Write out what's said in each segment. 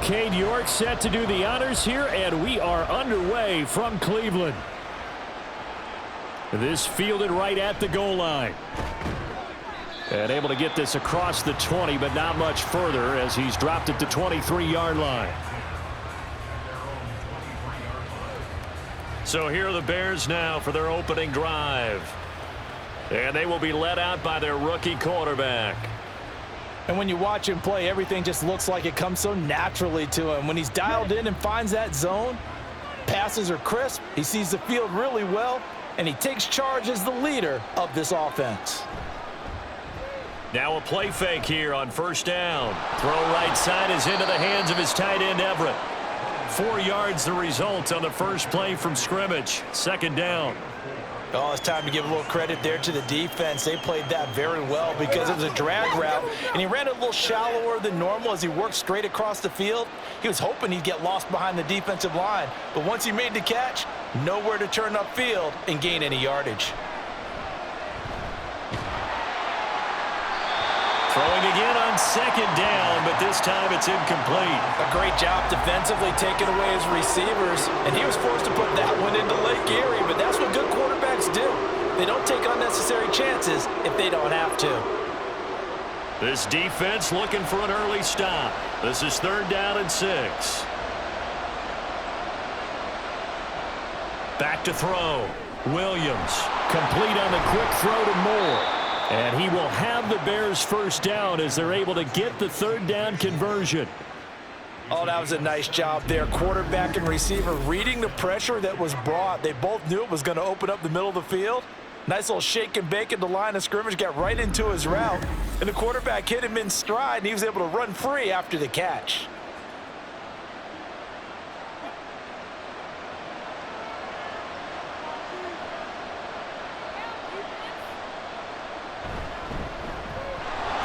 Cade York set to do the honors here, and we are underway from Cleveland. This fielded right at the goal line. And able to get this across the 20, but not much further as he's dropped it to 23-yard line. So here are the Bears now for their opening drive. And they will be led out by their rookie quarterback. And when you watch him play, everything just looks like it comes so naturally to him. When he's dialed in and finds that zone, passes are crisp, he sees the field really well, and he takes charge as the leader of this offense. Now a play fake here on first down. Throw right side is into the hands of his tight end, Everett. 4 yards the result on the first play from scrimmage. Second down. Oh, it's time to give a little credit there to the defense. They played that very well because it was a drag route, and he ran it a little shallower than normal as he worked straight across the field. He was hoping he'd get lost behind the defensive line, but once he made the catch, nowhere to turn upfield and gain any yardage. Throwing again on second down, but this time it's incomplete. A great job defensively taking away his receivers, and he was forced to put that one into Lake Erie, but that's what good quarterbacks do. They don't take unnecessary chances if they don't have to. This defense looking for an early stop. This is 3rd down and 6. Back to throw. Williams complete on the quick throw to Moore. And he will have the Bears first down as they're able to get the 3rd down conversion. Oh, that was a nice job there. Quarterback and receiver reading the pressure that was brought. They both knew it was going to open up the middle of the field. Nice little shake and bake at the line of scrimmage, got right into his route. And the quarterback hit him in stride, and he was able to run free after the catch.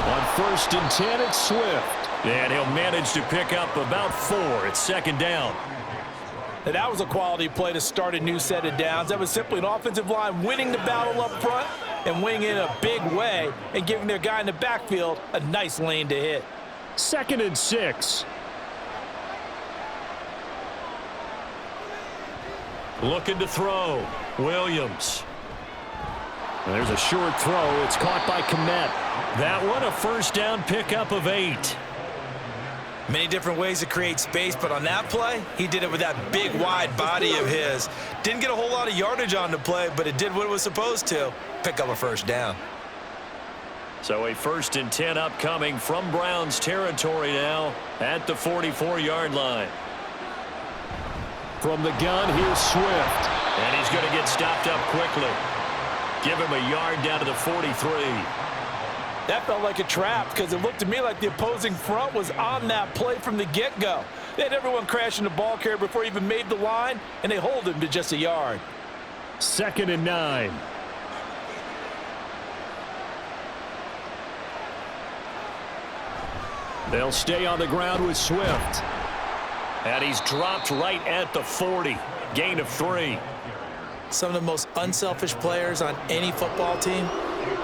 On 1st and 10, it's Swift. And he'll manage to pick up about 4. It's 2nd down. And that was a quality play to start a new set of downs. That was simply an offensive line winning the battle up front and winning in a big way and giving their guy in the backfield a nice lane to hit. 2nd and 6. Looking to throw. Williams. And there's a short throw. It's caught by Kmet. That one a first down pickup of 8. Many different ways to create space, but on that play, he did it with that big, wide body of his. Didn't get a whole lot of yardage on the play, but it did what it was supposed to. Pick up a first down. So a 1st and 10 upcoming from Browns territory now at the 44-yard line. From the gun, here's Swift. And he's going to get stopped up quickly. Give him a yard down to the 43. That felt like a trap because it looked to me like the opposing front was on that play from the get-go. They had everyone crashing the ball carrier before he even made the line, and they hold him to just a yard. 2nd and 9. They'll stay on the ground with Swift. And he's dropped right at the 40. Gain of 3. Some of the most unselfish players on any football team,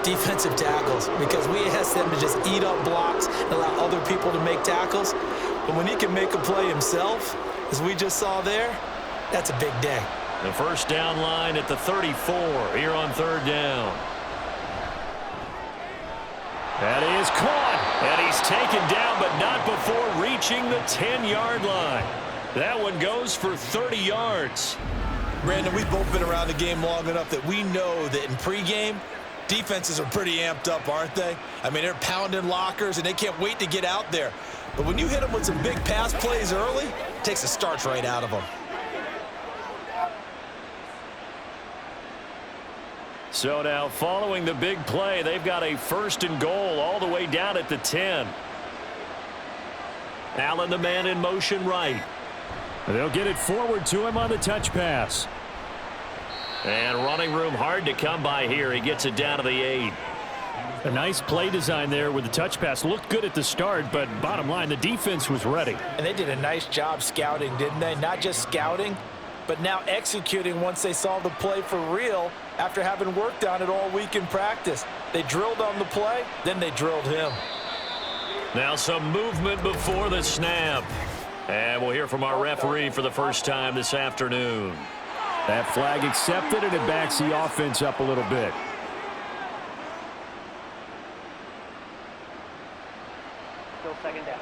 defensive tackles, because we ask them to just eat up blocks and allow other people to make tackles. But when he can make a play himself, as we just saw there, that's a big day. The first down line at the 34 here on 3rd down. That is caught, and he's taken down, but not before reaching the 10-yard line. That one goes for 30 yards. Brandon, we've both been around the game long enough that we know that in pregame, defenses are pretty amped up, aren't they? I mean, they're pounding lockers, and they can't wait to get out there. But when you hit them with some big pass plays early, it takes the starch right out of them. So now, following the big play, they've got a 1st and goal all the way down at the 10. Allen, the man in motion right. They'll get it forward to him on the touch pass. And running room hard to come by here. He gets it down to the 8. A nice play design there with the touch pass. Looked good at the start, but bottom line, the defense was ready. And they did a nice job scouting, didn't they? Not just scouting, but now executing once they saw the play for real after having worked on it all week in practice. They drilled on the play, then they drilled him. Now some movement before the snap. And we'll hear from our referee for the first time this afternoon. That flag accepted, and it backs the offense up a little bit. Still second down.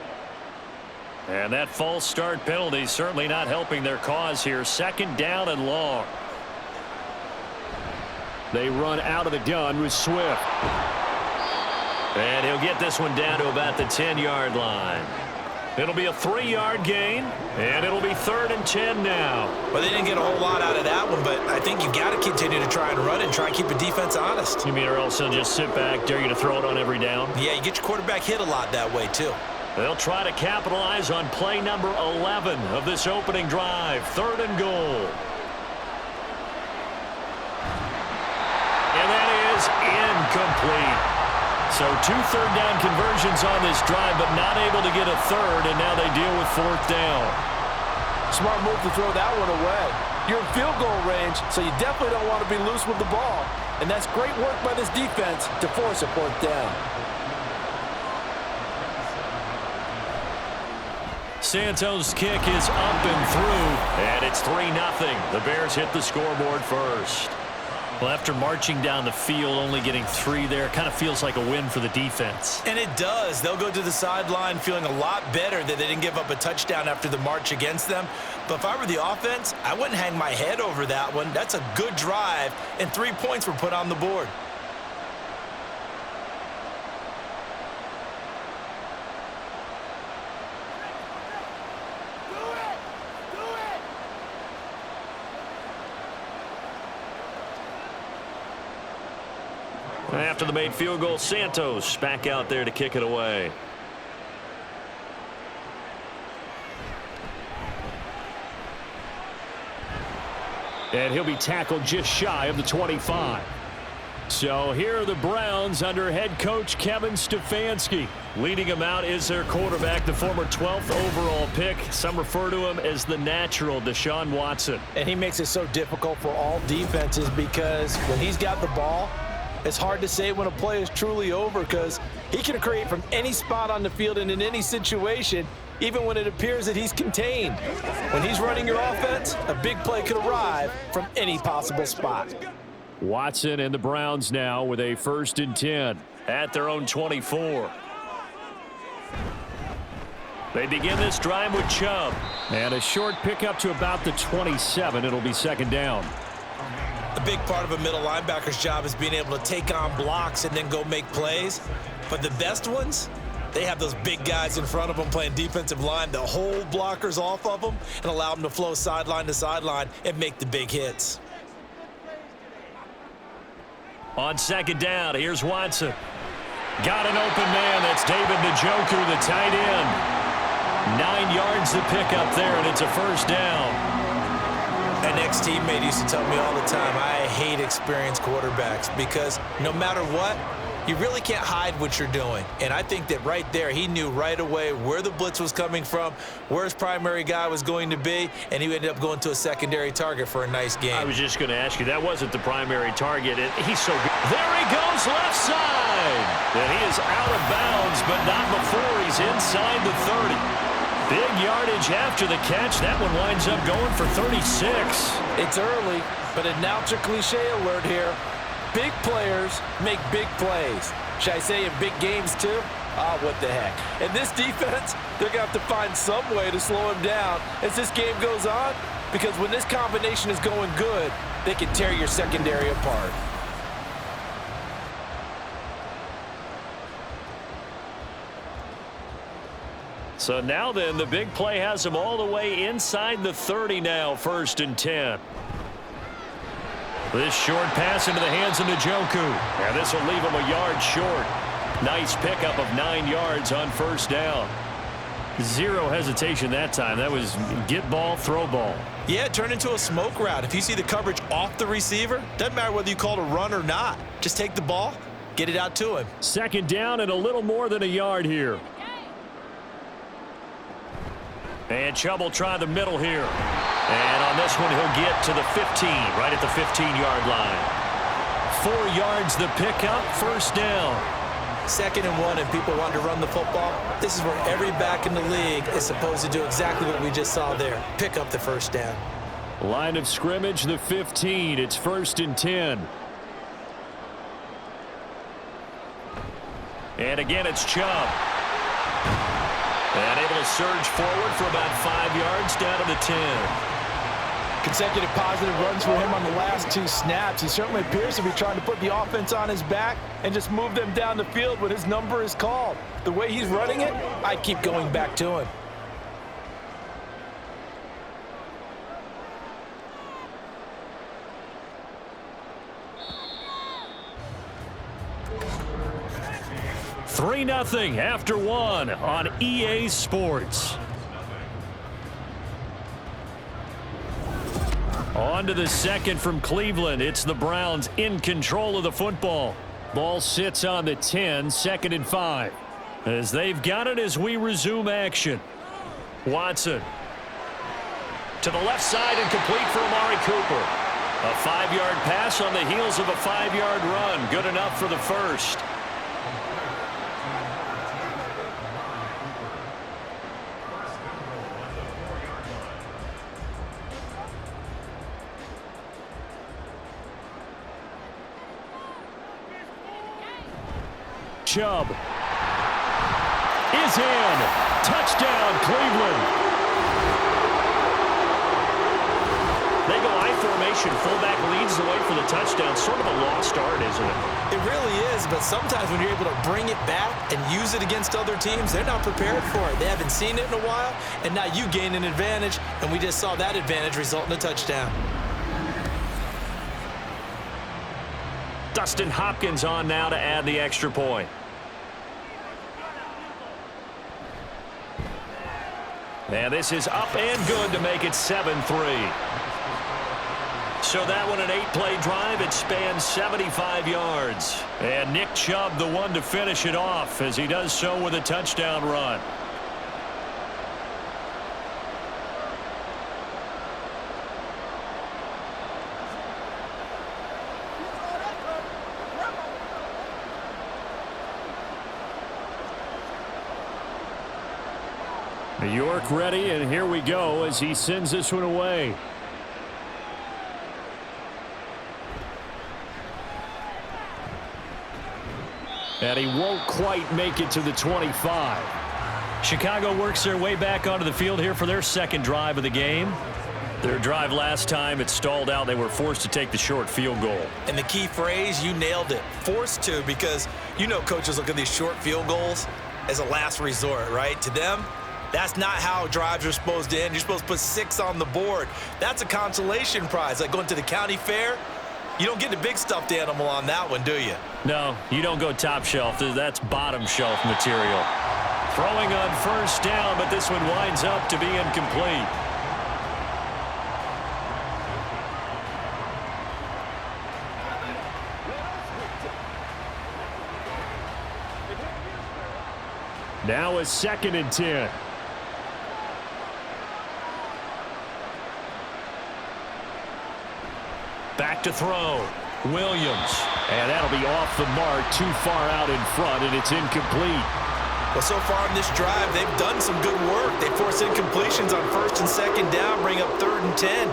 And that false start penalty certainly not helping their cause here. Second down and long. They run out of the gun with Swift. And he'll get this one down to about the 10-yard line. It'll be a 3-yard gain, and it'll be 3rd and 10 now. Well, they didn't get a whole lot out of that one, but I think you've got to continue to try and run and try and keep the defense honest. You mean or else they'll just sit back, dare you to throw it on every down? Yeah, you get your quarterback hit a lot that way, too. They'll try to capitalize on play number 11 of this opening drive. 3rd and goal. And that is incomplete. So 2 third-down conversions on this drive, but not able to get a third, and now they deal with 4th down. Smart move to throw that one away. You're in field goal range, so you definitely don't want to be loose with the ball. And that's great work by this defense to force a 4th down. Santos' kick is up and through, and it's 3-0. The Bears hit the scoreboard first. Well, after marching down the field, only getting 3 there, kind of feels like a win for the defense. And it does. They'll go to the sideline feeling a lot better that they didn't give up a touchdown after the march against them. But if I were the offense, I wouldn't hang my head over that one. That's a good drive, and 3 points were put on the board. After the made field goal, Santos back out there to kick it away. And he'll be tackled just shy of the 25. So here are the Browns under head coach Kevin Stefanski. Leading him out is their quarterback, the former 12th overall pick. Some refer to him as the natural, Deshaun Watson. And he makes it so difficult for all defenses because when he's got the ball, it's hard to say when a play is truly over because he can create from any spot on the field and in any situation, even when it appears that he's contained. When he's running your offense, a big play could arrive from any possible spot. Watson and the Browns now with a 1st and 10. At their own 24. They begin this drive with Chubb. And a short pickup to about the 27. It'll be 2nd down. A big part of a middle linebacker's job is being able to take on blocks and then go make plays. But the best ones, they have those big guys in front of them playing defensive line that hold blockers off of them and allow them to flow sideline to sideline and make the big hits. On 2nd down, here's Watson. Got an open man. That's David Njoku, the tight end. 9 yards to pick up there, and it's a 1st down. An ex-teammate used to tell me all the time, I hate experienced quarterbacks because no matter what, you really can't hide what you're doing. And I think that right there, he knew right away where the blitz was coming from, where his primary guy was going to be, and he ended up going to a secondary target for a nice game. I was just going to ask you, that wasn't the primary target. And he's so good. There he goes, left side. And he is out of bounds, but not before he's inside the 30. Big yardage after the catch. That one winds up going for 36. It's early, but announcer cliche alert here. Big players make big plays. Should I say in big games too? What the heck. And this defense, they're going to have to find some way to slow him down as this game goes on, because when this combination is going good, they can tear your secondary apart. So now then, the big play has him all the way inside the 30 now, 1st and 10. This short pass into the hands of Njoku. And this will leave him a yard short. Nice pickup of 9 yards on 1st down. Zero hesitation that time. That was get ball, throw ball. Yeah, it turned into a smoke route. If you see the coverage off the receiver, doesn't matter whether you call it a run or not. Just take the ball, get it out to him. 2nd down and a little more than a yard here. And Chubb will try the middle here. And on this one, he'll get to the 15, right at the 15-yard line. 4 yards the pickup, 1st down. 2nd and 1 and people want to run the football, this is where every back in the league is supposed to do exactly what we just saw there. Pick up the first down. Line of scrimmage, the 15. It's 1st and 10. And again, it's Chubb. And able to surge forward for about 5 yards down to the 10. Consecutive positive runs for him on the last 2 snaps. He certainly appears to be trying to put the offense on his back and just move them down the field when his number is called. The way he's running it, I keep going back to him. $3-0 after 1 on EA Sports. On to the second from Cleveland. It's the Browns in control of the football. Ball sits on the 10, 2nd and 5. As they've got it as we resume action. Watson. To the left side and complete for Amari Cooper. A 5-yard pass on the heels of a 5-yard run. Good enough for the first. Chubb is in. Touchdown, Cleveland. They go I formation. Fullback leads the way for the touchdown. Sort of a lost art, isn't it? It really is, but sometimes when you're able to bring it back and use it against other teams, they're not prepared for it. They haven't seen it in a while, and now you gain an advantage, and we just saw that advantage result in a touchdown. Dustin Hopkins on now to add the extra point. And this is up and good to make it 7-3. So that one an 8-play drive. It spans 75 yards. And Nick Chubb the one to finish it off as he does so with a touchdown run. New York ready, and here we go as he sends this one away. And he won't quite make it to the 25. Chicago works their way back onto the field here for their second drive of the game. Their drive last time, it stalled out. They were forced to take the short field goal. And the key phrase, you nailed it. Forced to, because you know coaches look at these short field goals as a last resort, right? To them, that's not how drives are supposed to end. You're supposed to put 6 on the board. That's a consolation prize. Like going to the county fair, you don't get the big stuffed animal on that one, do you? No, you don't go top shelf. That's bottom shelf material. Throwing on first down, but this one winds up to be incomplete. Now a 2nd and 10. Back to throw. Williams. And that'll be off the mark, too far out in front, and it's incomplete. Well, so far in this drive, they've done some good work. They force incompletions on 1st and 2nd down, bring up 3rd and 10.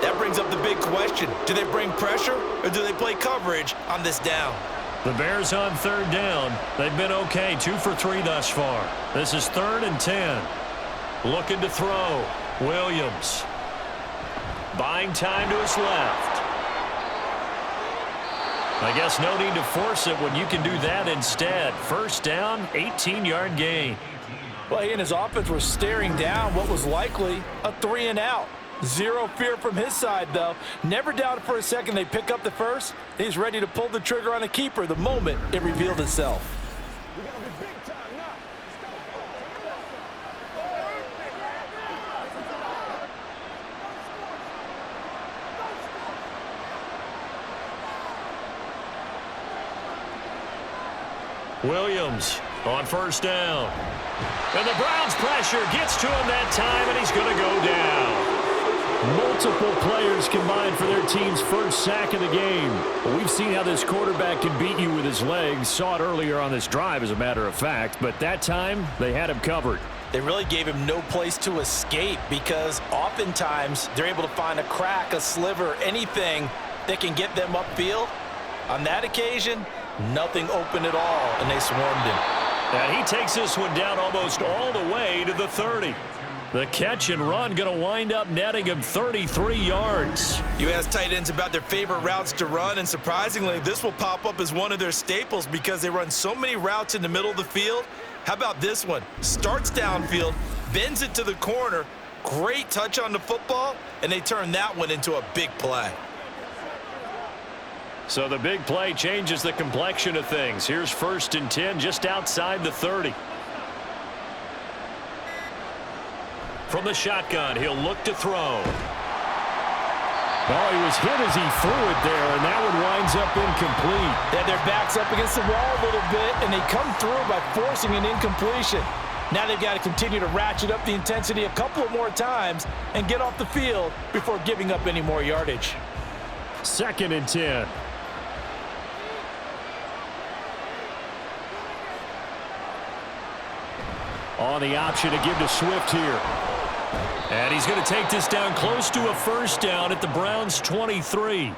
That brings up the big question. Do they bring pressure, or do they play coverage on this down? The Bears on 3rd down. They've been okay, 2 for 3 thus far. This is 3rd and 10. Looking to throw. Williams. Buying time to his left. I guess no need to force it when you can do that instead. First down, 18-yard gain. Well, he and his offense were staring down what was likely a 3-and-out. Zero fear from his side, though. Never doubted for a second they pick up the first. He's ready to pull the trigger on a keeper the moment it revealed itself. Williams on first down. And the Browns pressure gets to him that time, and he's going to go down. Multiple players combined for their team's first sack of the game. Well, we've seen how this quarterback can beat you with his legs. Saw it earlier on this drive, as a matter of fact. But that time, they had him covered. They really gave him no place to escape because oftentimes they're able to find a crack, a sliver, anything that can get them upfield. On that occasion, nothing open at all, and they swarmed him. And he takes this one down almost all the way to the 30. The catch and run going to wind up netting him 33 yards. You ask tight ends about their favorite routes to run, and surprisingly, this will pop up as one of their staples because they run so many routes in the middle of the field. How about this one? Starts downfield, bends it to the corner, great touch on the football, and they turn that one into a big play. So the big play changes the complexion of things. Here's 1st and 10 just outside the 30. From the shotgun, he'll look to throw. Oh, he was hit as he threw it there, and that one winds up incomplete. They had their backs up against the wall a little bit, and they come through by forcing an incompletion. Now they've got to continue to ratchet up the intensity a couple of more times and get off the field before giving up any more yardage. 2nd and 10. On the option to give to Swift here. And he's going to take this down close to a first down at the Browns' 23.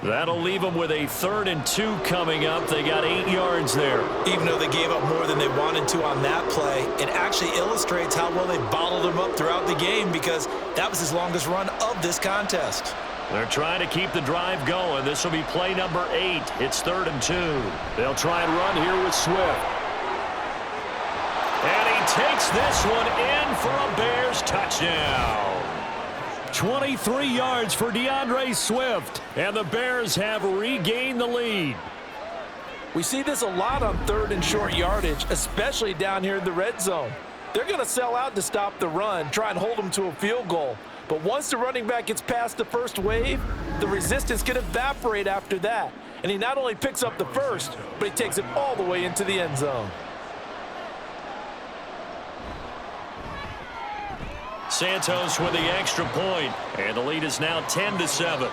That'll leave them with a 3rd and 2 coming up. They got 8 yards there. Even though they gave up more than they wanted to on that play, it actually illustrates how well they bottled them up throughout the game because that was his longest run of this contest. They're trying to keep the drive going. This will be play number 8. It's 3rd and 2. They'll try and run here with Swift. And he takes this one in for a Bears touchdown. 23 yards for DeAndre Swift, and the Bears have regained the lead. We see this a lot on 3rd and short yardage, especially down here in the red zone. They're going to sell out to stop the run, try and hold them to a field goal. But once the running back gets past the first wave, the resistance can evaporate after that. And he not only picks up the first, but he takes it all the way into the end zone. Santos with the extra point, and the lead is now 10-7.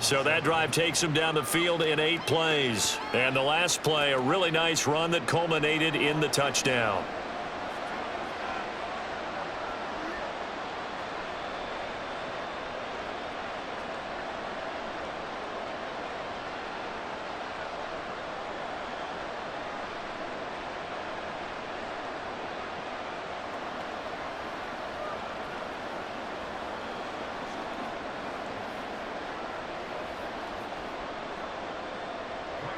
So that drive takes him down the field in 8 plays. And the last play, a really nice run that culminated in the touchdown.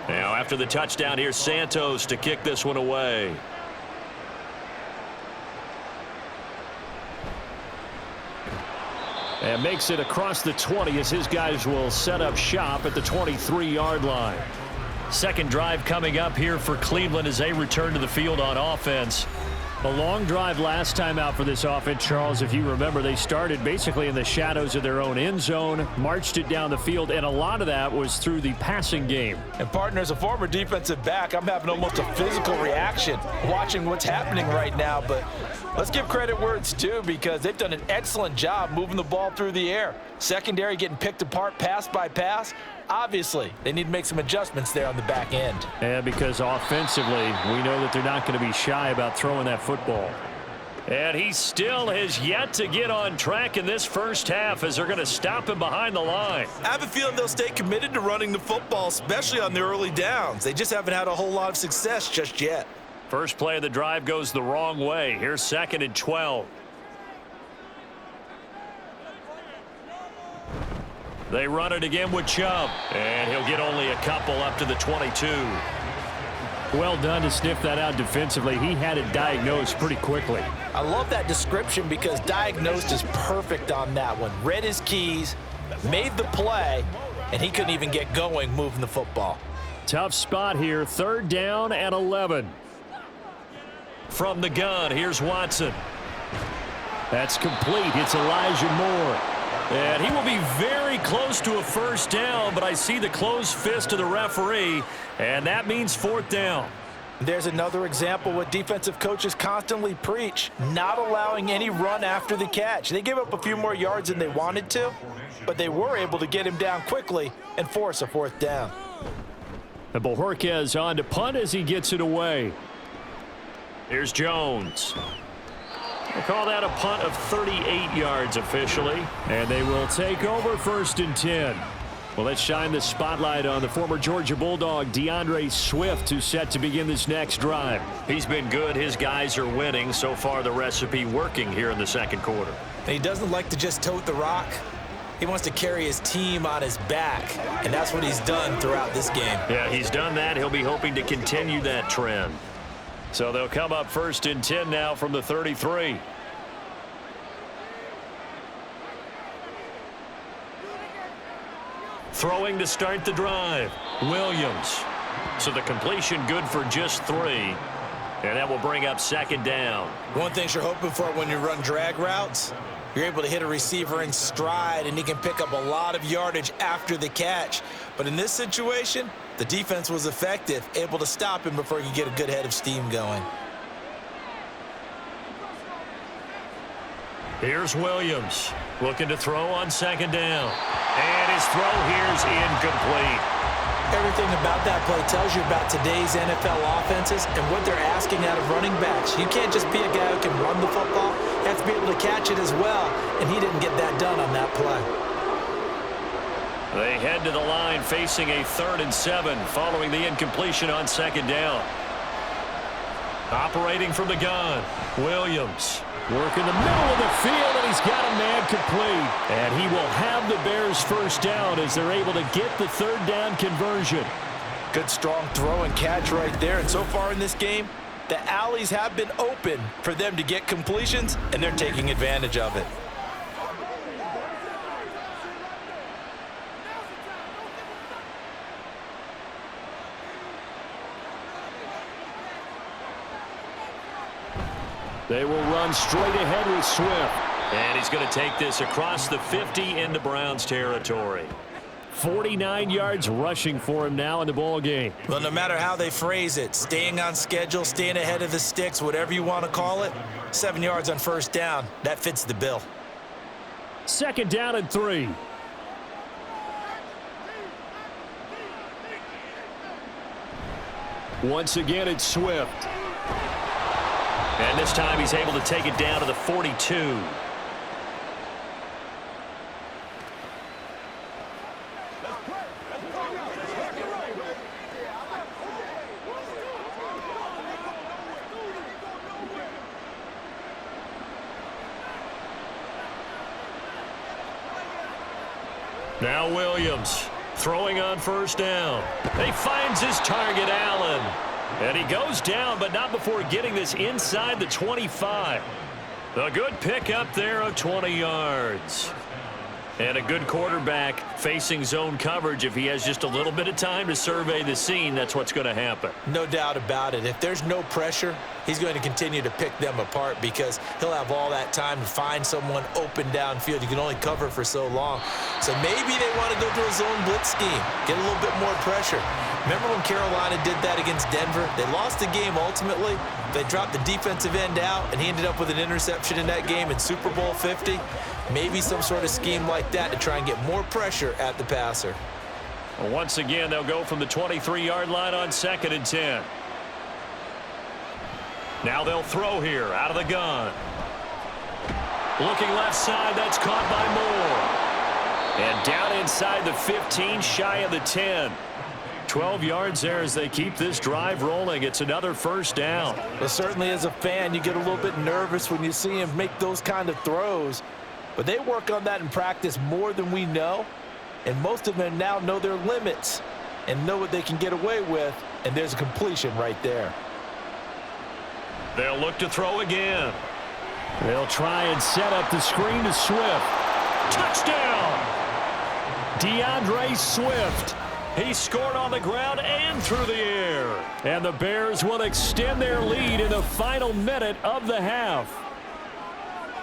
Now, after the touchdown, here's Santos to kick this one away. And makes it across the 20 as his guys will set up shop at the 23-yard line. Second drive coming up here for Cleveland as they return to the field on offense. A long drive last time out for this offense, Charles. If you remember, they started basically in the shadows of their own end zone, marched it down the field, and a lot of that was through the passing game. And partner, as a former defensive back, I'm having almost a physical reaction watching what's happening right now. But let's give credit where it's due because they've done an excellent job moving the ball through the air. Secondary getting picked apart pass by pass. Obviously, they need to make some adjustments there on the back end. And because offensively, we know that they're not going to be shy about throwing that football. And he still has yet to get on track in this first half as they're going to stop him behind the line. I have a feeling they'll stay committed to running the football, especially on the early downs. They just haven't had a whole lot of success just yet. First play of the drive goes the wrong way. Here's 2nd and 12. They run it again with Chubb, and he'll get only a couple up to the 22. Well done to sniff that out defensively. He had it diagnosed pretty quickly. I love that description because diagnosed is perfect on that one. Read his keys, made the play, and he couldn't even get going moving the football. Tough spot here, 3rd down and 11. From the gun, here's Watson. That's complete. It's Elijah Moore. And he will be very close to a first down, but I see the closed fist of the referee, and that means 4th down. There's another example what defensive coaches constantly preach, not allowing any run after the catch. They gave up a few more yards than they wanted to, but they were able to get him down quickly and force a 4th down. And Bojorquez on to punt as he gets it away. Here's Jones. We'll call that a punt of 38 yards officially. And they will take over 1st and 10. Well, let's shine the spotlight on the former Georgia Bulldog, DeAndre Swift, who's set to begin this next drive. He's been good. His guys are winning. So far, the recipe working here in the 2nd quarter. And he doesn't like to just tote the rock. He wants to carry his team on his back, and that's what he's done throughout this game. Yeah, he's done that. He'll be hoping to continue that trend. So they'll come up 1st and 10 now from the 33. Throwing to start the drive, Williams. So the completion good for just 3. And that will bring up 2nd down. One thing you're hoping for when you run drag routes, you're able to hit a receiver in stride, and he can pick up a lot of yardage after the catch. But in this situation, the defense was effective, able to stop him before he could get a good head of steam going. Here's Williams looking to throw on 2nd down. And his throw here's incomplete. Everything about that play tells you about today's NFL offenses and what they're asking out of running backs. You can't just be a guy who can run the football. You have to be able to catch it as well, and he didn't get that done on that play. They head to the line facing a 3rd and 7 following the incompletion on 2nd down. Operating from the gun, Williams. Work in the middle of the field, and he's got a man complete. And he will have the Bears 1st down as they're able to get the 3rd down conversion. Good strong throw and catch right there. And so far in this game, the alleys have been open for them to get completions, and they're taking advantage of it. They will run straight ahead with Swift. And he's going to take this across the 50 into Browns territory. 49 yards rushing for him now in the ball game. Well, no matter how they phrase it, staying on schedule, staying ahead of the sticks, whatever you want to call it, 7 yards on 1st down, that fits the bill. 2nd down and 3. Once again, it's Swift. And this time he's able to take it down to the 42. Now Williams throwing on 1st down. He finds his target, Allen. And he goes down, but not before getting this inside the 25. A good pickup there of 20 yards. And a good quarterback facing zone coverage. If he has just a little bit of time to survey the scene, that's what's going to happen. No doubt about it. If there's no pressure, he's going to continue to pick them apart because he'll have all that time to find someone open downfield. You can only cover for so long. So maybe they want to go to a zone blitz scheme, get a little bit more pressure. Remember when Carolina did that against Denver? They lost the game ultimately. They dropped the defensive end out, and he ended up with an interception in that game in Super Bowl 50. Maybe some sort of scheme like that to try and get more pressure at the passer. Well, once again, they'll go from the 23-yard line on 2nd and 10. Now they'll throw here out of the gun. Looking left side, that's caught by Moore. And down inside the 15, shy of the 10. 12 yards there as they keep this drive rolling. It's another 1st down. Well, certainly as a fan, you get a little bit nervous when you see him make those kind of throws. But they work on that in practice more than we know. And most of them now know their limits and know what they can get away with. And there's a completion right there. They'll look to throw again. They'll try and set up the screen to Swift. Touchdown! DeAndre Swift. He scored on the ground and through the air. And the Bears will extend their lead in the final minute of the half.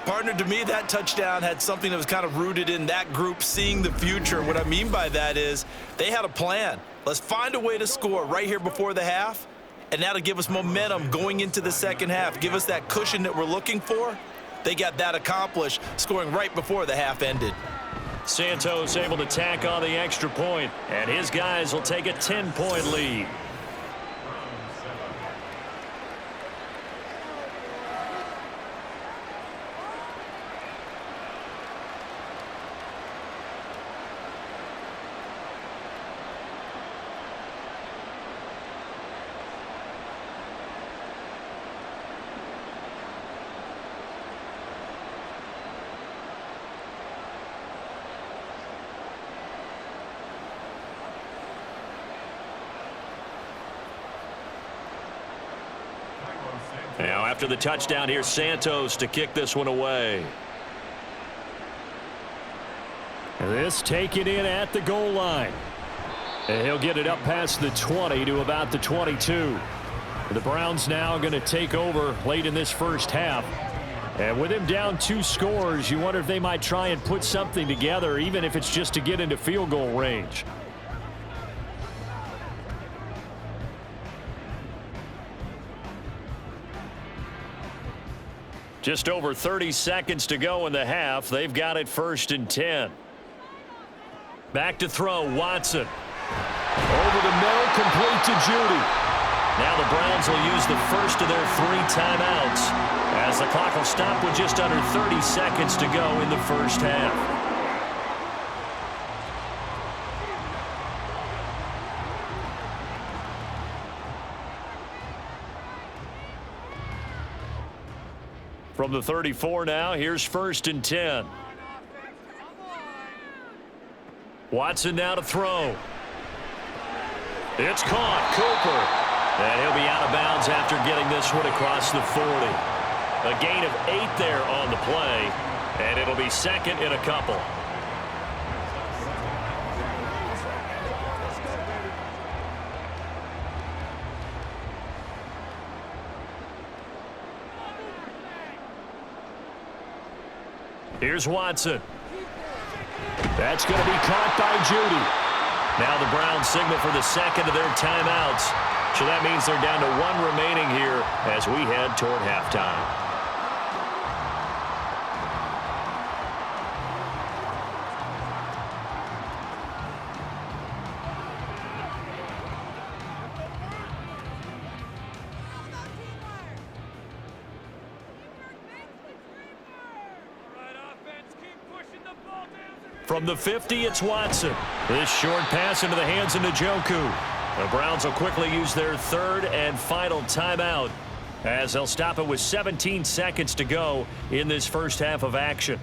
Partner, to me, that touchdown had something that was kind of rooted in that group seeing the future. What I mean by that is they had a plan. Let's find a way to score right here before the half, and that'll give us momentum going into the second half. Give us that cushion that we're looking for. They got that accomplished, scoring right before the half ended. Santos able to tack on the extra point, and his guys will take a 10-point lead. Now after the touchdown, here's Santos to kick this one away. This taken in at the goal line. And he'll get it up past the 20 to about the 22. The Browns now going to take over late in this first half. And with him down 2 scores, you wonder if they might try and put something together, even if it's just to get into field goal range. Just over 30 seconds to go in the half. They've got it 1st and 10. Back to throw, Watson. Over the middle, complete to Jeudy. Now the Browns will use the first of their 3 timeouts, as the clock will stop with just under 30 seconds to go in the first half. From the 34 now, here's 1st and 10. Watson now to throw. It's caught, Cooper. And he'll be out of bounds after getting this one across the 40. A gain of 8 there on the play, and it'll be 2nd and a couple. Here's Watson. That's going to be caught by Jeudy. Now the Browns signal for the 2nd of their timeouts. So that means they're down to 1 remaining here as we head toward halftime. From the 50, it's Watson. This short pass into the hands of Njoku. The Browns will quickly use their 3rd and final timeout, as they'll stop it with 17 seconds to go in this first half of action.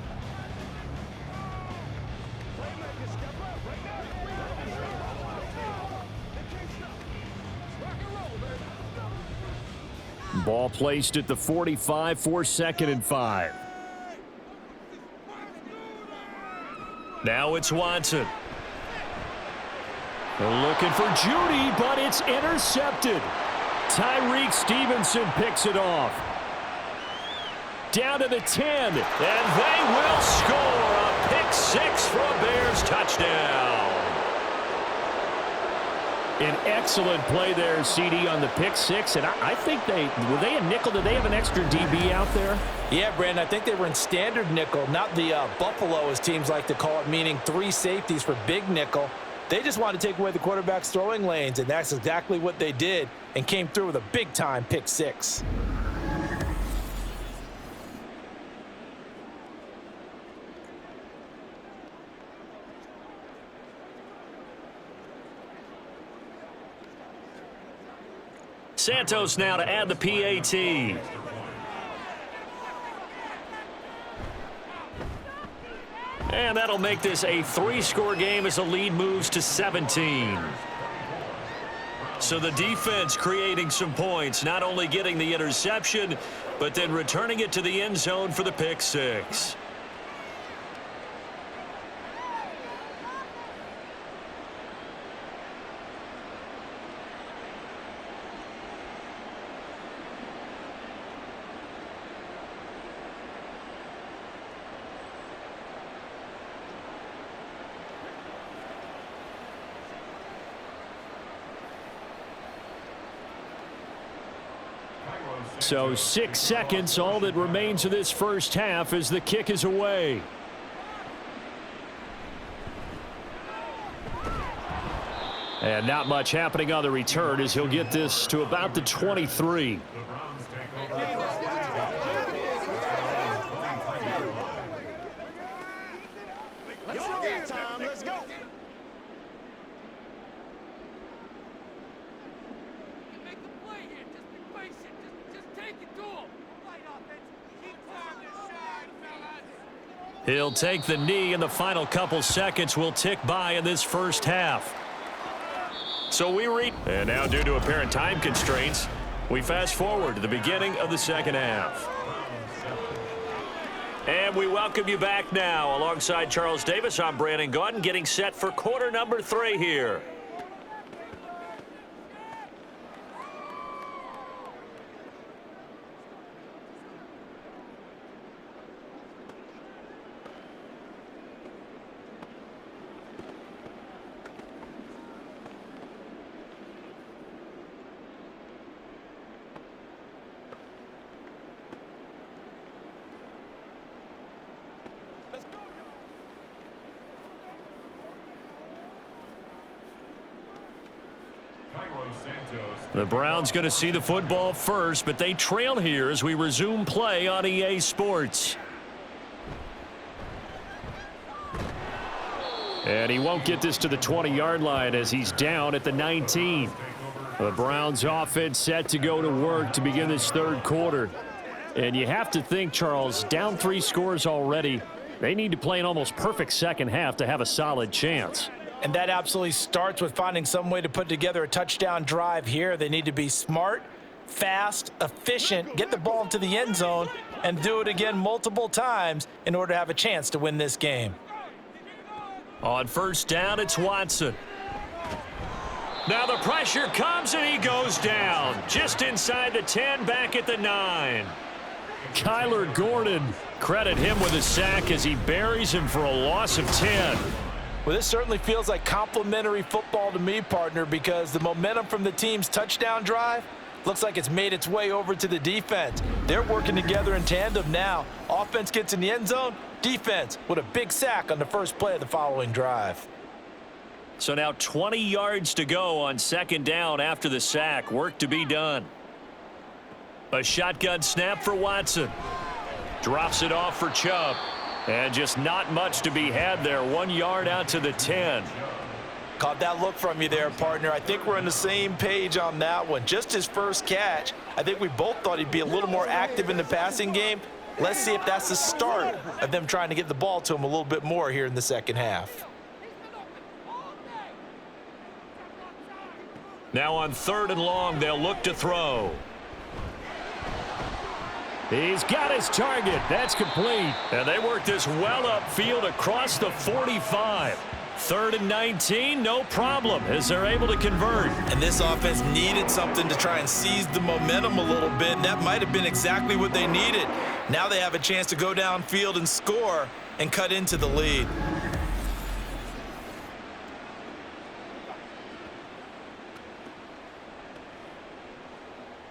Ball placed at the 45 for 2nd and 5. Now it's Watson. They're looking for Jeudy, but it's intercepted. Tyreek Stevenson picks it off. Down to the 10, and they will score a pick-6 for a Bears touchdown. An excellent play there, CD, on the pick-6, and I think were they a nickel? Did they have an extra DB out there? Yeah, Brandon, I think they were in standard nickel, not the Buffalo, as teams like to call it, meaning 3 safeties for big nickel. They just wanted to take away the quarterback's throwing lanes, and that's exactly what they did, and came through with a big-time pick-6. Santos now to add the PAT. And that'll make this a 3-score game as the lead moves to 17. So the defense creating some points, not only getting the interception, but then returning it to the end zone for the pick-6. So 6 seconds, all that remains of this first half as the kick is away. And not much happening on the return as he'll get this to about the 23. He'll take the knee, and the final couple seconds will tick by in this first half. So we read, and now due to apparent time constraints, we fast forward to the beginning of the second half. And we welcome you back now. Alongside Charles Davis, I'm Brandon Gaudin, getting set for quarter number 3 here. The Browns going to see the football first, but they trail here as we resume play on EA Sports. And he won't get this to the 20-yard line as he's down at the 19. The Browns offense set to go to work to begin this third quarter. And you have to think, Charles, down 3 scores already. They need to play an almost perfect second half to have a solid chance. And that absolutely starts with finding some way to put together a touchdown drive here. They need to be smart, fast, efficient, get the ball into the end zone, and do it again multiple times in order to have a chance to win this game. On first down, it's Watson. Now the pressure comes, and he goes down. Just inside the 10, back at the 9. Kyler Gordon, credit him with a sack as he buries him for a loss of 10. Well, this certainly feels like complimentary football to me, partner, because the momentum from the team's touchdown drive looks like it's made its way over to the defense. They're working together in tandem now. Offense gets in the end zone, defense with a big sack on the first play of the following drive. So now 20 yards to go on second down after the sack. Work to be done. A shotgun snap for Watson. Drops it off for Chubb. And just not much to be had there. 1 yard out to the 10. Caught that look from you there, partner. I think we're on the same page on that one. Just his first catch. I think we both thought he'd be a little more active in the passing game. Let's see if that's the start of them trying to get the ball to him a little bit more here in the second half. Now on 3rd and long, they'll look to throw. He's got his target. That's complete. And they work this well upfield across the 45. 3rd and 19, no problem, as they're able to convert. And this offense needed something to try and seize the momentum a little bit, and that might have been exactly what they needed. Now they have a chance to go downfield and score and cut into the lead.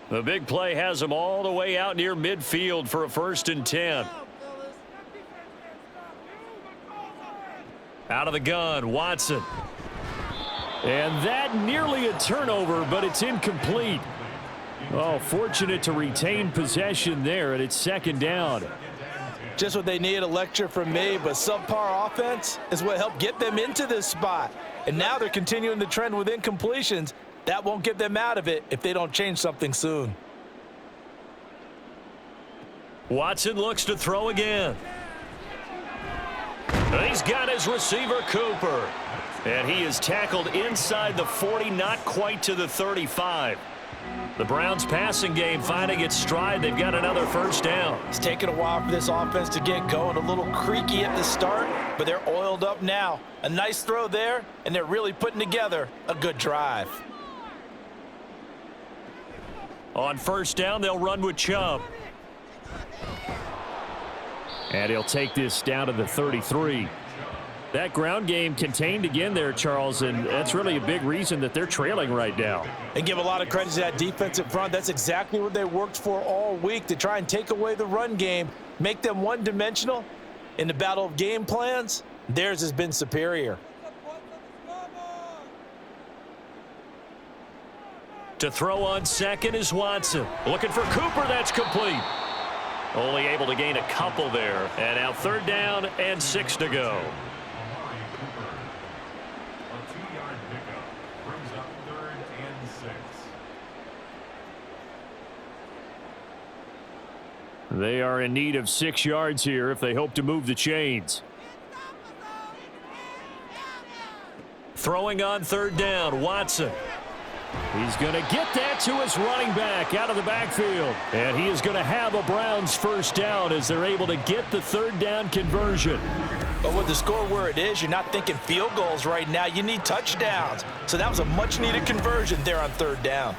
The big play has them all the way out near midfield for a 1st and 10. Out of the gun, Watson. And that nearly a turnover, but it's incomplete. Oh, fortunate to retain possession there, and it's 2nd down. Just what they need, a lecture from me, but subpar offense is what helped get them into this spot. And now they're continuing the trend with incompletions. That won't get them out of it if they don't change something soon. Watson looks to throw again. He's got his receiver, Cooper. And he is tackled inside the 40, not quite to the 35. The Browns passing game finding its stride. They've got another 1st down. It's taken a while for this offense to get going. A little creaky at the start, but they're oiled up now. A nice throw there, and they're really putting together a good drive. On 1st down, they'll run with Chubb. And he'll take this down to the 33. That ground game contained again there, Charles, and that's really a big reason that they're trailing right now. And give a lot of credit to that defensive front. That's exactly what they worked for all week, to try and take away the run game, make them one-dimensional. In the battle of game plans, theirs has been superior. To throw on second is Watson. Looking for Cooper. That's complete. Only able to gain a couple there. And now 3rd down and 6 to go. They are in need of 6 yards here if they hope to move the chains. Throwing on 3rd down, Watson. He's going to get that to his running back out of the backfield. And he is going to have a Browns 1st down as they're able to get the 3rd down conversion. But with the score where it is, you're not thinking field goals right now. You need touchdowns. So that was a much-needed conversion there on 3rd down.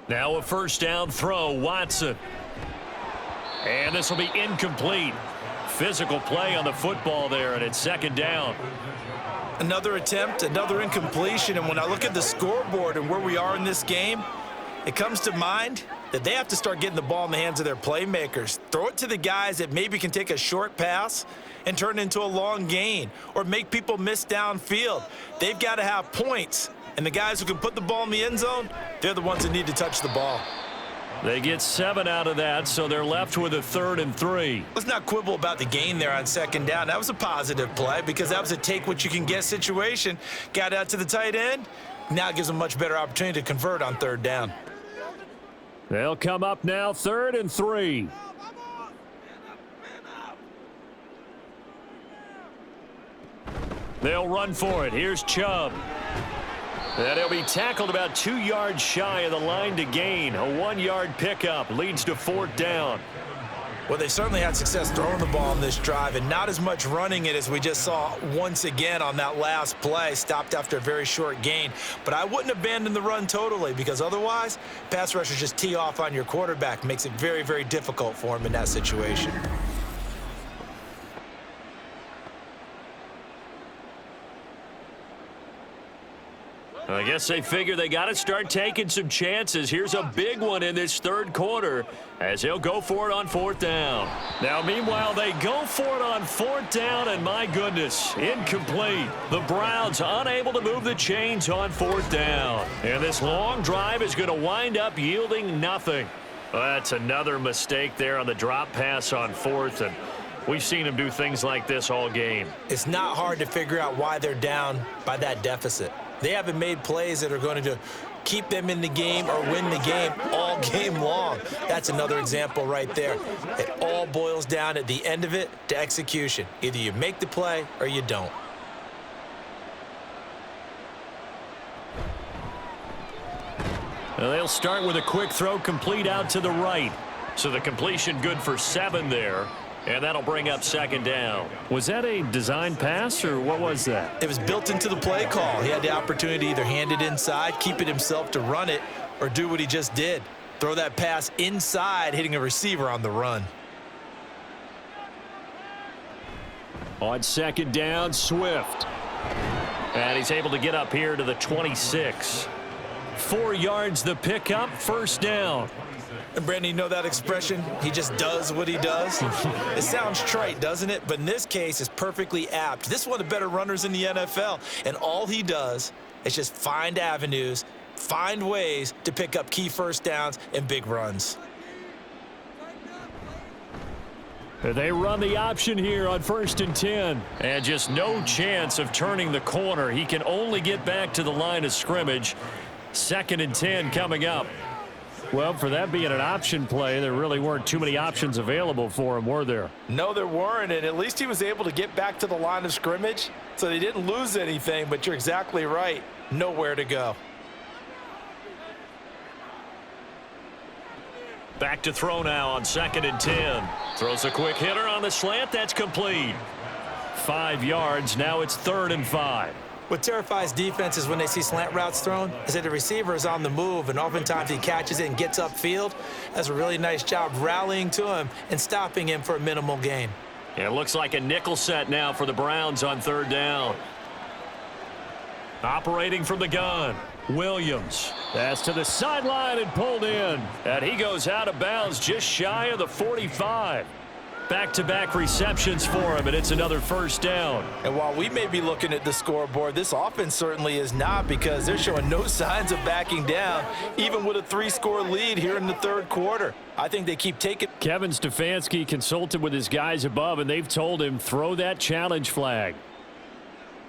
Now a 1st down throw, Watson. And this will be incomplete. Physical play on the football there, and it's 2nd down. Another attempt, another incompletion, and when I look at the scoreboard and where we are in this game, it comes to mind that they have to start getting the ball in the hands of their playmakers. Throw it to the guys that maybe can take a short pass and turn it into a long gain or make people miss downfield. They've got to have points. And the guys who can put the ball in the end zone, they're the ones that need to touch the ball. They get 7 out of that, so they're left with a 3rd and 3. Let's not quibble about the gain there on 2nd down. That was a positive play because that was a take-what-you-can-get situation. Got out to the tight end. Now it gives them a much better opportunity to convert on 3rd down. They'll come up now 3rd and 3. They'll run for it. Here's Chubb. And he'll be tackled about 2 yards shy of the line to gain. A 1-yard pickup leads to 4th down. Well, they certainly had success throwing the ball on this drive and not as much running it as we just saw once again on that last play. Stopped after a very short gain. But I wouldn't abandon the run totally because otherwise, pass rushers just tee off on your quarterback. Makes it very, very difficult for him in that situation. I guess they figure they got to start taking some chances. Here's a big one in this 3rd quarter as he'll go for it on 4th down. Now, meanwhile, they go for it on 4th down, and my goodness, incomplete. The Browns unable to move the chains on 4th down. And this long drive is going to wind up yielding nothing. That's another mistake there on the drop pass on 4th, and we've seen him do things like this all game. It's not hard to figure out why they're down by that deficit. They haven't made plays that are going to keep them in the game or win the game all game long. That's another example right there. It all boils down at the end of it to execution. Either you make the play or you don't. Now they'll start with a quick throw complete out to the right. So the completion good for 7 there. And that'll bring up 2nd down. Was that a design pass, or what was that? It was built into the play call. He had the opportunity to either hand it inside, keep it himself to run it, or do what he just did. Throw that pass inside, hitting a receiver on the run. On 2nd down, Swift. And he's able to get up here to the 26. 4 yards the pickup, 1st down. And Brandon, you know that expression? He just does what he does. It sounds trite, doesn't it? But in this case, it's perfectly apt. This is one of the better runners in the NFL. And all he does is just find avenues, find ways to pick up key 1st downs and big runs. They run the option here on 1st and 10. And just no chance of turning the corner. He can only get back to the line of scrimmage. 2nd and 10 coming up. Well, for that being an option play, there really weren't too many options available for him, were there? No, there weren't, and at least he was able to get back to the line of scrimmage, so they didn't lose anything, but you're exactly right. Nowhere to go. Back to throw now on 2nd and 10. Throws a quick hitter on the slant. That's complete. 5 yards. Now it's 3rd and 5. What terrifies defenses when they see slant routes thrown is that the receiver is on the move, and oftentimes he catches it and gets upfield. That's a really nice job rallying to him and stopping him for a minimal gain. It looks like a nickel set now for the Browns on 3rd down. Operating from the gun, Williams. That's to the sideline and pulled in. And he goes out of bounds just shy of the 45. Back-to-back receptions for him, and it's another 1st down. And while we may be looking at the scoreboard, this offense certainly is not, because they're showing no signs of backing down, even with a 3-score lead here in the 3rd quarter. I think they keep taking. Kevin Stefanski consulted with his guys above, and they've told him throw that challenge flag.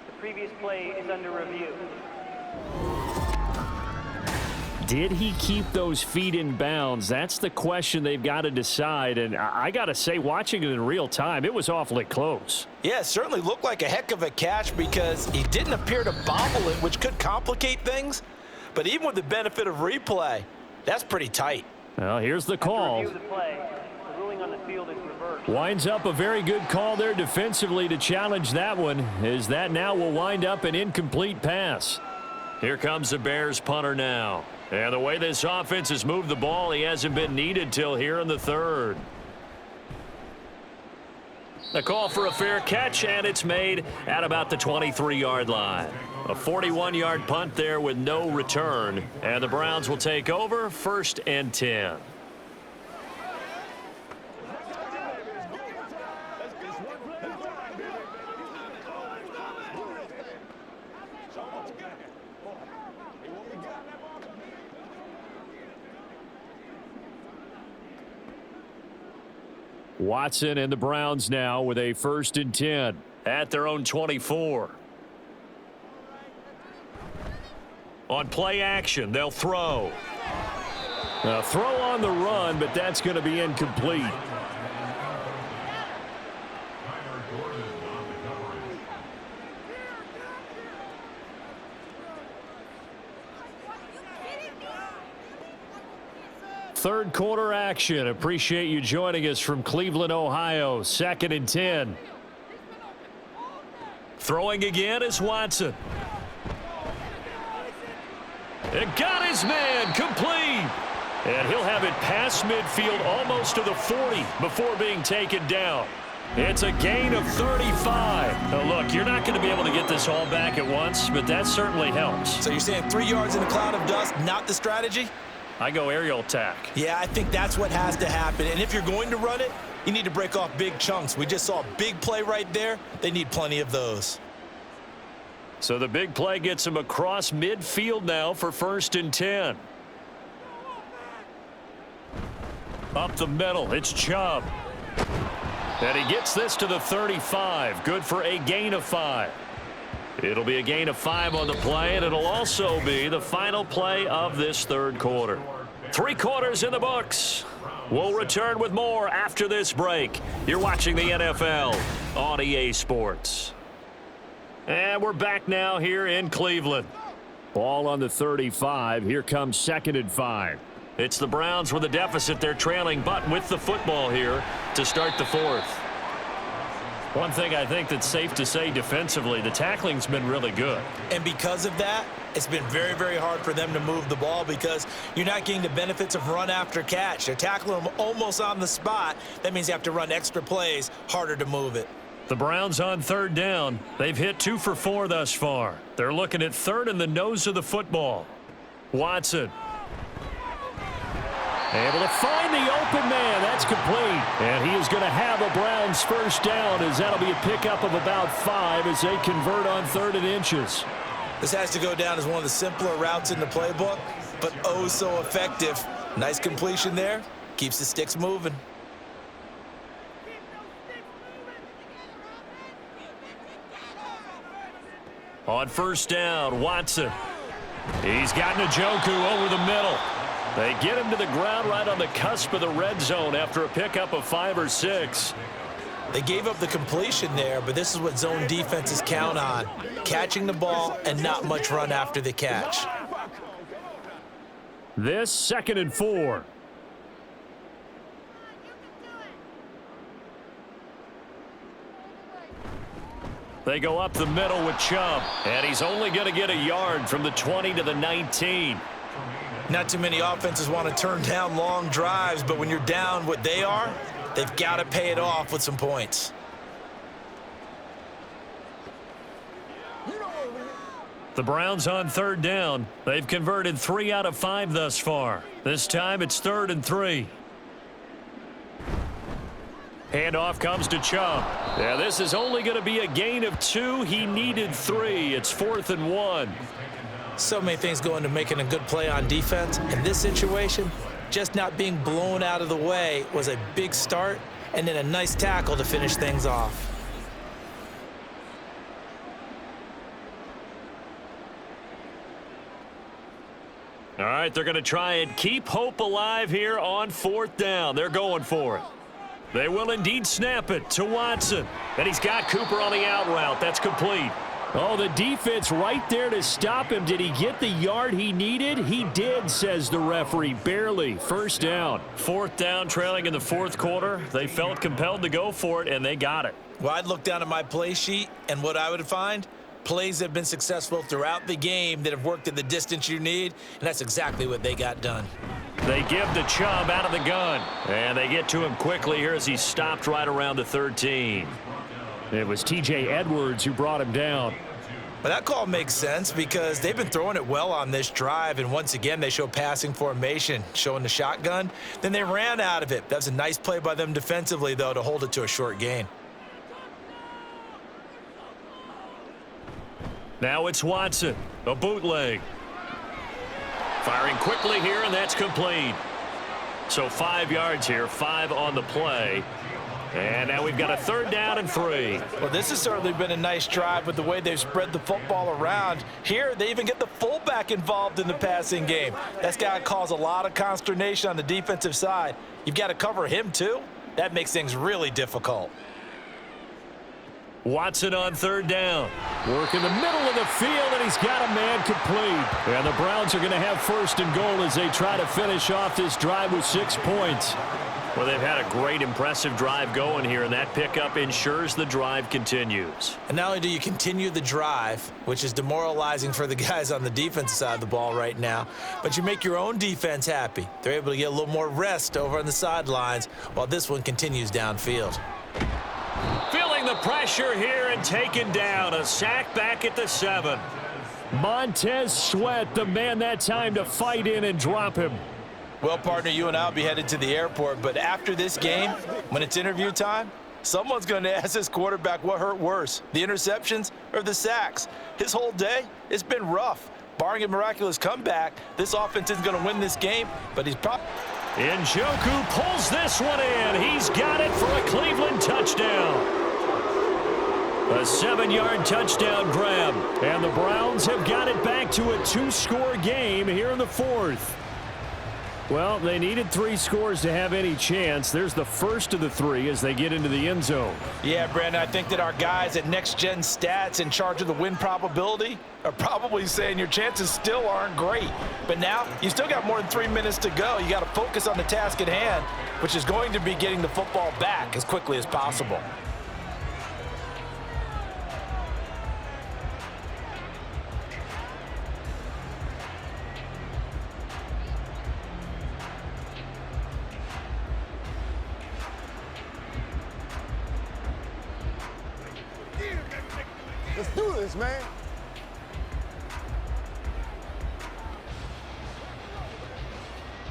The previous play is under review. Did he keep those feet in bounds? That's the question they've got to decide. And I got to say, watching it in real time, it was awfully close. Yeah, it certainly looked like a heck of a catch, because he didn't appear to bobble it, which could complicate things. But even with the benefit of replay, that's pretty tight. Well, here's the call. After review of the play, the ruling on the field is reversed. Winds up a very good call there defensively to challenge that one, as that now will wind up an incomplete pass. Here comes the Bears punter now. And the way this offense has moved the ball, he hasn't been needed till here in the 3rd. The call for a fair catch, and it's made at about the 23-yard line. A 41-yard punt there with no return. And the Browns will take over, 1st and 10. Watson and the Browns now with a 1st and 10 at their own 24. On play action, they'll throw. A throw on the run, but that's going to be incomplete. Third quarter action. Appreciate you joining us from Cleveland, Ohio. 2nd and 10. Throwing again is Watson. It got his man complete. And he'll have it past midfield almost to the 40 before being taken down. It's a gain of 35. Now look, you're not going to be able to get this all back at once, but that certainly helps. So you're saying 3 yards in a cloud of dust, not the strategy? I go aerial attack. Yeah, I think that's what has to happen. And if you're going to run it, you need to break off big chunks. We just saw a big play right there. They need plenty of those. So the big play gets him across midfield now for 1st and 10. Up the middle, it's Chubb. And he gets this to the 35. Good for a gain of 5. It'll be a gain of 5 on the play, and it'll also be the final play of this 3rd quarter. 3 quarters in the books. We'll return with more after this break. You're watching the NFL on EA Sports. And we're back now here in Cleveland. Ball on the 35. Here comes 2nd and 5. It's the Browns with a deficit. They're trailing, but with the football here to start the 4th. One thing I think that's safe to say defensively, the tackling's been really good. And because of that, it's been very, very hard for them to move the ball, because you're not getting the benefits of run after catch. They're tackling them almost on the spot. That means you have to run extra plays, harder to move it. The Browns on 3rd down. They've hit 2 for 4 thus far. They're looking at 3rd in the nose of the football. Watson. Able to find the open man. That's complete. And he is going to have a Browns 1st down, as that'll be a pickup of about 5 as they convert on 3rd and inches. This has to go down as one of the simpler routes in the playbook, but oh so effective. Nice completion there. Keeps the sticks moving. On 1st down, Watson. He's got Njoku over the middle. They get him to the ground right on the cusp of the red zone after a pickup of 5 or 6. They gave up the completion there, but this is what zone defenses count on. Catching the ball and not much run after the catch. This 2nd and 4. They go up the middle with Chubb, and he's only going to get a yard from the 20 to the 19. Not too many offenses want to turn down long drives, but when you're down what they are, they've got to pay it off with some points. The Browns on third down. They've converted 3 out of 5 thus far. This time it's 3rd and 3. Handoff comes to Chubb. Yeah, this is only going to be a gain of 2. He needed 3. It's 4th and 1. So many things go into making a good play on defense. In this situation, just not being blown out of the way was a big start, and then a nice tackle to finish things off. All right, they're going to try and keep hope alive here on 4th down. They're going for it. They will indeed snap it to Watson. And he's got Cooper on the out route. That's complete. Oh, the defense right there to stop him. Did he get the yard he needed? He did, says the referee. Barely. 1st down. 4th down, trailing in the 4th quarter. They felt compelled to go for it, and they got it. Well, I'd look down at my play sheet, and what I would find, plays that have been successful throughout the game that have worked at the distance you need, and that's exactly what they got done. They give to Chubb out of the gun, and they get to him quickly here as he stopped right around the 13. It was T.J. Edwards who brought him down. But that call makes sense because they've been throwing it well on this drive, and once again they show passing formation, showing the shotgun. Then they ran out of it. That was a nice play by them defensively, though, to hold it to a short gain. Now it's Watson, a bootleg. Firing quickly here, and that's complete. So 5 yards here, 5 on the play. And now we've got a 3rd down and 3. Well, this has certainly been a nice drive with the way they've spread the football around. Here, they even get the fullback involved in the passing game. That's got to cause a lot of consternation on the defensive side. You've got to cover him, too. That makes things really difficult. Watson on 3rd down. Work in the middle of the field, and he's got a man complete. And the Browns are going to have 1st and goal as they try to finish off this drive with 6 points. Well, they've had a great, impressive drive going here, and that pickup ensures the drive continues. And not only do you continue the drive, which is demoralizing for the guys on the defensive side of the ball right now, but you make your own defense happy. They're able to get a little more rest over on the sidelines while this one continues downfield. Feeling the pressure here and taken down. A sack back at the 7. Montez Sweat, the man that time to fight in and drop him. Well, partner, you and I will be headed to the airport, but after this game, when it's interview time, someone's going to ask this quarterback what hurt worse, the interceptions or the sacks. His whole day, it's been rough. Barring a miraculous comeback, this offense isn't going to win this game, but he's probably... Njoku pulls this one in. He's got it for a Cleveland touchdown. A 7-yard touchdown grab. And the Browns have got it back to a 2-score game here in the 4th. Well, they needed 3 scores to have any chance. There's the first of the 3 as they get into the end zone. Yeah, Brandon, I think that our guys at Next Gen Stats in charge of the win probability are probably saying your chances still aren't great. But now, you still got more than 3 minutes to go. You got to focus on the task at hand, which is going to be getting the football back as quickly as possible. Let's do this, man.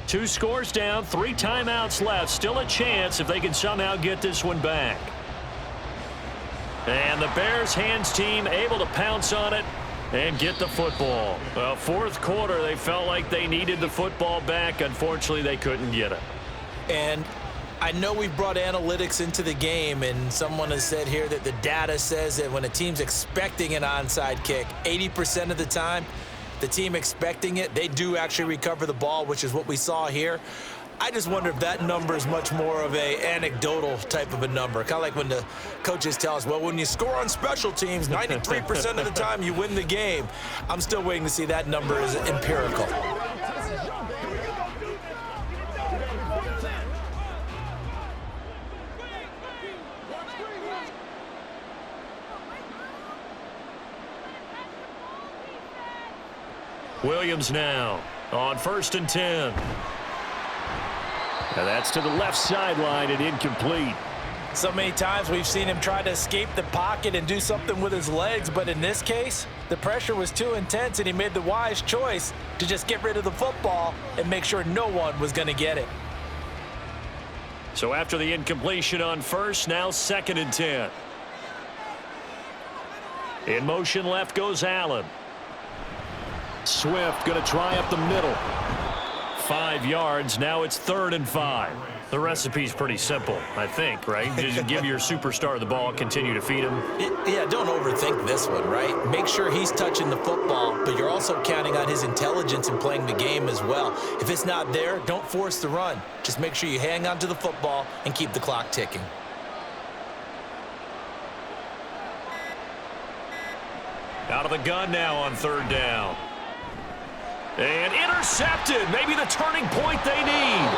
Two scores down, 3 timeouts left. Still a chance if they can somehow get this one back. And the Bears hands team able to pounce on it and get the football. Well, 4th quarter, they felt like they needed the football back. Unfortunately, they couldn't get it. And I know we've brought analytics into the game, and someone has said here that the data says that when a team's expecting an onside kick, 80% of the time, the team expecting it, they do actually recover the ball, which is what we saw here. I just wonder if that number is much more of a anecdotal type of a number. Kind of like when the coaches tell us, well, when you score on special teams, 93% of the time you win the game. I'm still waiting to see that number is empirical. Williams now on 1st and 10. And that's to the left sideline and incomplete. So many times we've seen him try to escape the pocket and do something with his legs, but in this case, the pressure was too intense and he made the wise choice to just get rid of the football and make sure no one was going to get it. So after the incompletion on 1st, now 2nd and 10. In motion left goes Allen. Swift going to try up the middle. 5 yards. Now it's 3rd and 5. The recipe's pretty simple, I think, right? Just give your superstar the ball, continue to feed him. Yeah, don't overthink this one, right? Make sure he's touching the football, but you're also counting on his intelligence in playing the game as well. If it's not there, don't force the run. Just make sure you hang on to the football and keep the clock ticking. Out of the gun now on 3rd down. And intercepted. Maybe the turning point they need.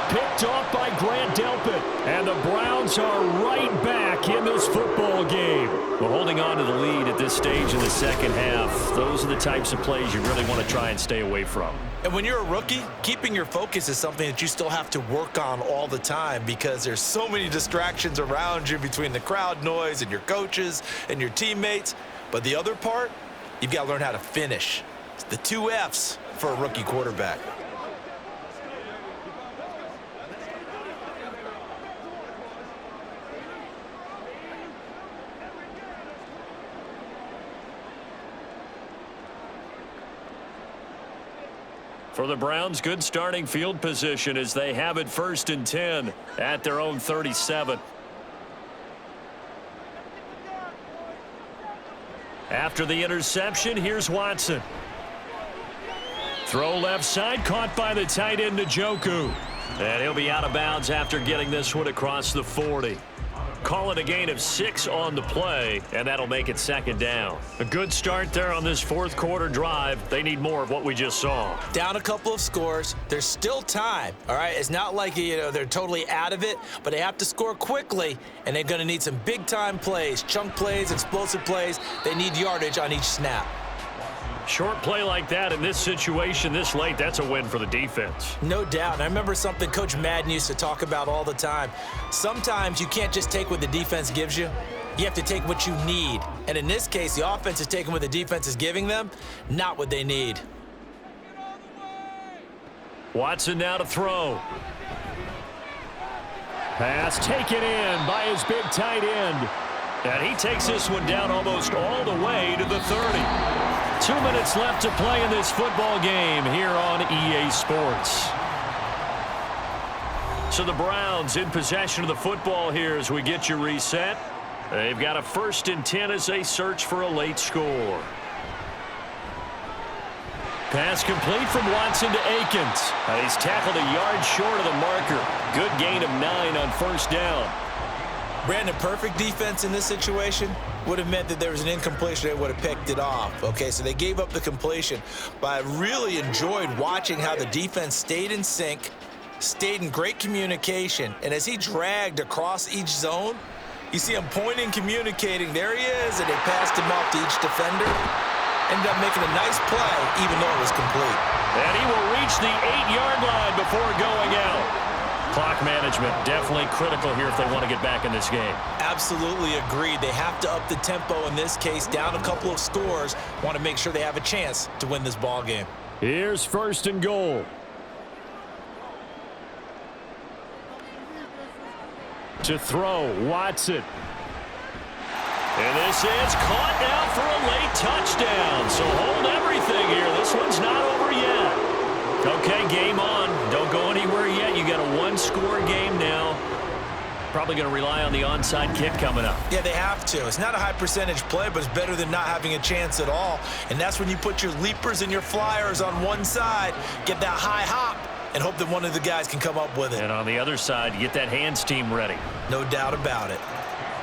Picked off by Grant Delpit. And the Browns are right back in this football game. Well, holding on to the lead at this stage in the second half, those are the types of plays you really want to try and stay away from. And when you're a rookie, keeping your focus is something that you still have to work on all the time because there's so many distractions around you between the crowd noise and your coaches and your teammates. But the other part, you've got to learn how to finish. It's the 2 F's for a rookie quarterback. For the Browns, good starting field position as they have it 1st and 10 at their own 37. After the interception, here's Watson. Throw left side, caught by the tight end, Njoku. And he'll be out of bounds after getting this one across the 40. Call it a gain of 6 on the play, and that'll make it 2nd down. A good start there on this 4th quarter drive. They need more of what we just saw. Down a couple of scores. There's still time, all right? It's not like, they're totally out of it, but they have to score quickly, and they're going to need some big-time plays, chunk plays, explosive plays. They need yardage on each snap. Short play like that in this situation this late, that's a win for the defense. No doubt. And I remember something Coach Madden used to talk about all the time. Sometimes you can't just take what the defense gives you. You have to take what you need. And in this case, the offense is taking what the defense is giving them, not what they need. Watson now to throw. Pass taken in by his big tight end. And he takes this one down almost all the way to the 30. 2 minutes left to play in this football game here on EA Sports. So the Browns in possession of the football here as we get you reset. They've got a 1st and 10 as they search for a late score. Pass complete from Watson to Akins. He's tackled a yard short of the marker. Good gain of 9 on 1st down. Brandon, perfect defense in this situation would have meant that there was an incompletion. They would have picked it off. Okay, so they gave up the completion. But I really enjoyed watching how the defense stayed in sync, stayed in great communication. And as he dragged across each zone, you see him pointing, communicating. There he is, and they passed him off to each defender. Ended up making a nice play, even though it was complete. And he will reach the 8-yard line before going out. Clock management definitely critical here if they want to get back in this game. Absolutely agreed. They have to up the tempo in this case, down a couple of scores. Want to make sure they have a chance to win this ball game. Here's 1st and goal. To throw, Watson. And this is caught now for a late touchdown. So hold everything here. This one's not over yet. Okay, game on. Don't go anywhere yet. You got a 1-score game now. Probably going to rely on the onside kick coming up. Yeah, they have to. It's not a high percentage play, but it's better than not having a chance at all. And that's when you put your leapers and your flyers on one side, get that high hop, and hope that one of the guys can come up with it. And on the other side, you get that hands team ready. No doubt about it.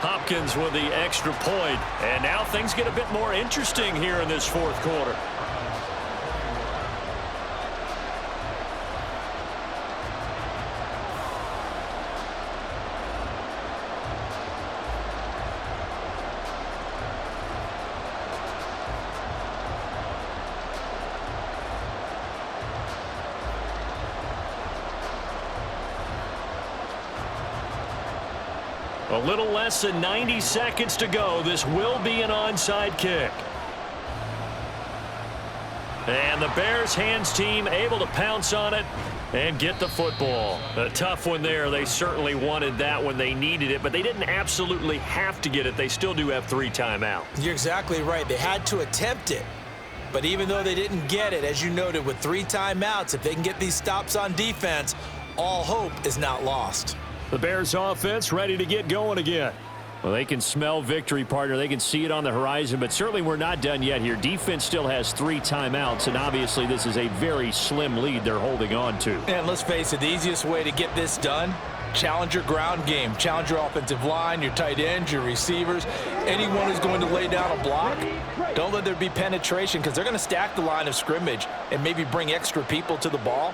Hopkins with the extra point. And now things get a bit more interesting here in this 4th quarter. A little less than 90 seconds to go. This will be an onside kick. And the Bears hands team able to pounce on it and get the football. A tough one there. They certainly wanted that when they needed it, but they didn't absolutely have to get it. They still do have 3 timeouts. You're exactly right. They had to attempt it. But even though they didn't get it, as you noted, with 3 timeouts, if they can get these stops on defense, all hope is not lost. The Bears offense ready to get going again. Well, they can smell victory, partner. They can see it on the horizon, but certainly we're not done yet here. Defense still has 3 timeouts, and obviously this is a very slim lead they're holding on to. And let's face it, the easiest way to get this done, challenge your ground game. Challenge your offensive line, your tight ends, your receivers, anyone who's going to lay down a block. Don't let there be penetration because they're going to stack the line of scrimmage and maybe bring extra people to the ball.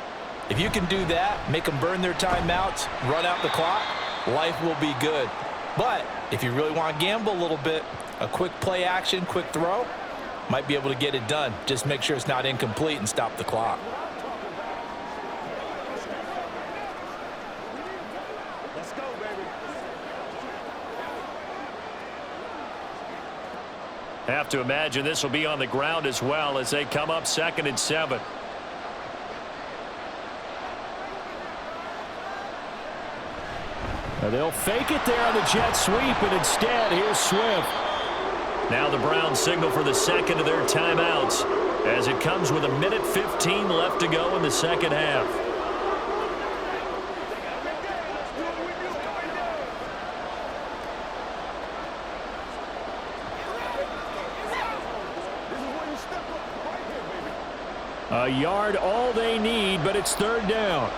If you can do that, make them burn their timeouts, run out the clock, life will be good. But if you really want to gamble a little bit, a quick play action, quick throw, might be able to get it done. Just make sure it's not incomplete and stop the clock. Let's go, baby. Have to imagine this will be on the ground as well as they come up 2nd and 7. They'll fake it there on the jet sweep, and instead, here's Swift. Now the Browns signal for the second of their timeouts as it comes with 1:15 left to go in the second half. A yard all they need, but it's 3rd down.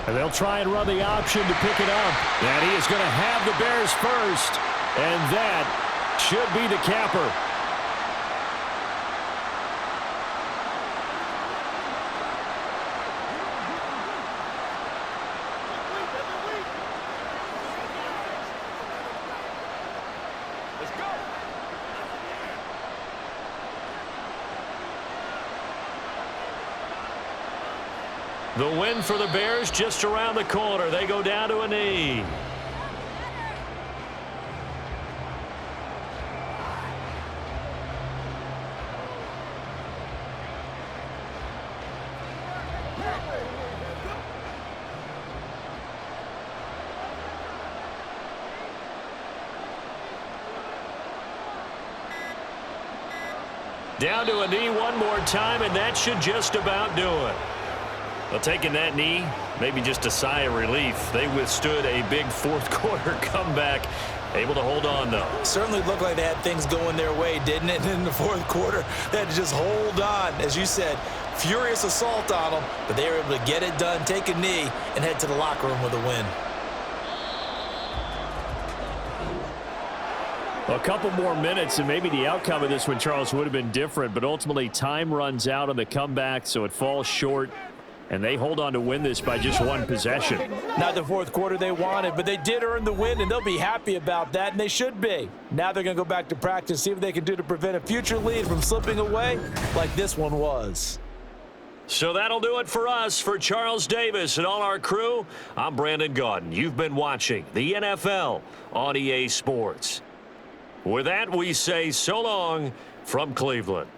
And they'll try and run the option to pick it up. And he is going to have the Bears first. And that should be the capper. Let's go. The win for the Bears just around the corner. They go down to a knee. Down to a knee one more time, and that should just about do it. Well, taking that knee, maybe just a sigh of relief. They withstood a big 4th quarter comeback, able to hold on, though. Certainly looked like they had things going their way, didn't it? And in the 4th quarter, they had to just hold on. As you said, furious assault on them, but they were able to get it done, take a knee, and head to the locker room with a win. A couple more minutes, and maybe the outcome of this one, Charles, would have been different, but ultimately time runs out on the comeback, so it falls short. And they hold on to win this by just 1 possession. Not the 4th quarter they wanted, but they did earn the win, and they'll be happy about that, and they should be. Now they're going to go back to practice, see what they can do to prevent a future lead from slipping away like this one was. So that'll do it for us. For Charles Davis and all our crew, I'm Brandon Gaudin. You've been watching the NFL on EA Sports. With that, we say so long from Cleveland.